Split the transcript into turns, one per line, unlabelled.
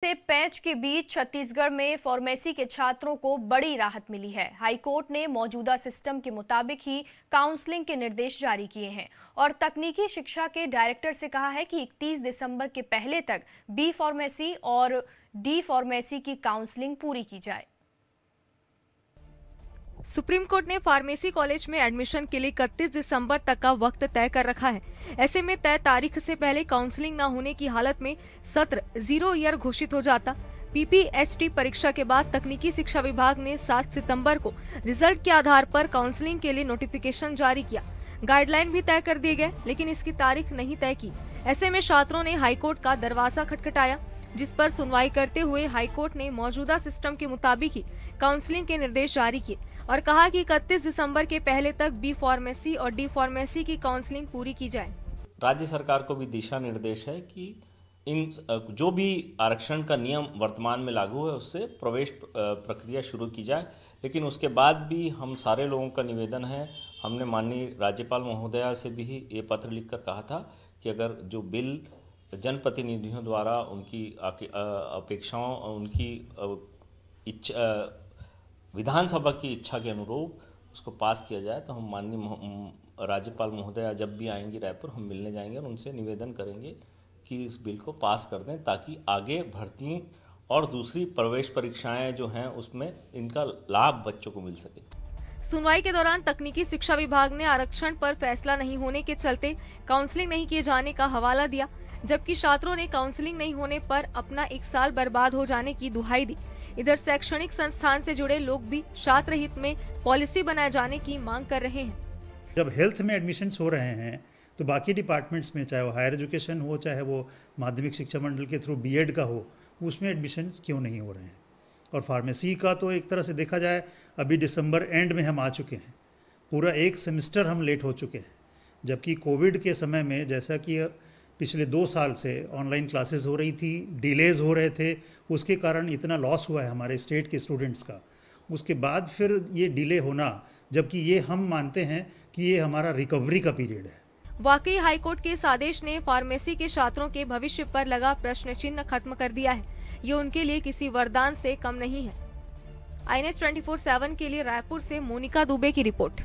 बढ़ते पैच के बीच छत्तीसगढ़ में फार्मेसी के छात्रों को बड़ी राहत मिली है। हाईकोर्ट ने मौजूदा सिस्टम के मुताबिक ही काउंसलिंग के निर्देश जारी किए हैं और तकनीकी शिक्षा के डायरेक्टर से कहा है कि 31 दिसंबर के पहले तक बी फार्मेसी और डी फार्मेसी की काउंसलिंग पूरी की जाए।
सुप्रीम कोर्ट ने फार्मेसी कॉलेज में एडमिशन के लिए 31 दिसंबर तक का वक्त तय कर रखा है। ऐसे में तय तारीख से पहले काउंसलिंग न होने की हालत में सत्र 0 ईयर घोषित हो जाता। पीपीएचटी परीक्षा के बाद तकनीकी शिक्षा विभाग ने 7 सितंबर को रिजल्ट के आधार पर काउंसलिंग के लिए नोटिफिकेशन जारी किया। गाइडलाइन भी तय कर दिए गए, लेकिन इसकी तारीख नहीं तय की। ऐसे में छात्रों ने हाईकोर्ट का दरवाजा खटखटाया, जिस पर सुनवाई करते हुए हाईकोर्ट ने मौजूदा सिस्टम के मुताबिक ही काउंसलिंग के निर्देश जारी किए और कहा कि 31 दिसंबर के पहले तक बी फार्मेसी और डी फार्मेसी की काउंसलिंग पूरी की जाए।
राज्य सरकार को भी दिशा निर्देश है कि इन जो भी आरक्षण का नियम वर्तमान में लागू है उससे प्रवेश प्रक्रिया शुरू की जाए, लेकिन उसके बाद भी हम सारे लोगों का निवेदन है, हमने माननीय राज्यपाल महोदया से भी ये पत्र लिखकर कहा था कि अगर जो बिल जनप्रतिनिधियों द्वारा उनकी अपेक्षाओं उनकी इच्छा विधानसभा की इच्छा के अनुरूप उसको पास किया जाए, तो हम माननीय राज्यपाल महोदया जब भी आएंगी रायपुर हम मिलने जाएंगे और उनसे निवेदन करेंगे कि इस बिल को पास कर दें, ताकि आगे भर्ती और दूसरी प्रवेश परीक्षाएं जो हैं उसमें इनका लाभ बच्चों को मिल सके।
सुनवाई के दौरान तकनीकी शिक्षा विभाग ने आरक्षण पर फैसला नहीं होने के चलते काउंसलिंग नहीं किए जाने का हवाला दिया, जबकि छात्रों ने काउंसलिंग नहीं होने पर अपना 1 साल बर्बाद हो जाने की दुहाई दी। इधर शैक्षणिक संस्थान से जुड़े लोग भी छात्र हित में पॉलिसी बनाए जाने की मांग कर रहे हैं।
जब हेल्थ में एडमिशन्स हो रहे हैं तो बाकी डिपार्टमेंट्स में, चाहे वो हायर एजुकेशन हो, चाहे वो माध्यमिक शिक्षा मंडल के थ्रू बीएड का हो, उसमें एडमिशन्स क्यों नहीं हो रहे हैं। और फार्मेसी का तो एक तरह से देखा जाए अभी दिसंबर एंड में हम आ चुके हैं, पूरा 1 सेमेस्टर हम लेट हो चुके हैं, जबकि कोविड के समय में जैसा कि पिछले 2 साल से ऑनलाइन क्लासेस हो रही थी, डिलेज हो रहे थे, उसके कारण इतना लॉस हुआ है हमारे स्टेट के स्टूडेंट्स का। उसके बाद फिर ये डिले होना, जबकि ये हम मानते हैं कि ये हमारा रिकवरी का पीरियड है।
वाकई हाईकोर्ट के इस आदेश ने फार्मेसी के छात्रों के भविष्य पर लगा प्रश्न चिन्ह खत्म कर दिया है। ये उनके लिए किसी वरदान से कम नहीं है। INS 24/7 के लिए रायपुर से मोनिका दुबे की रिपोर्ट।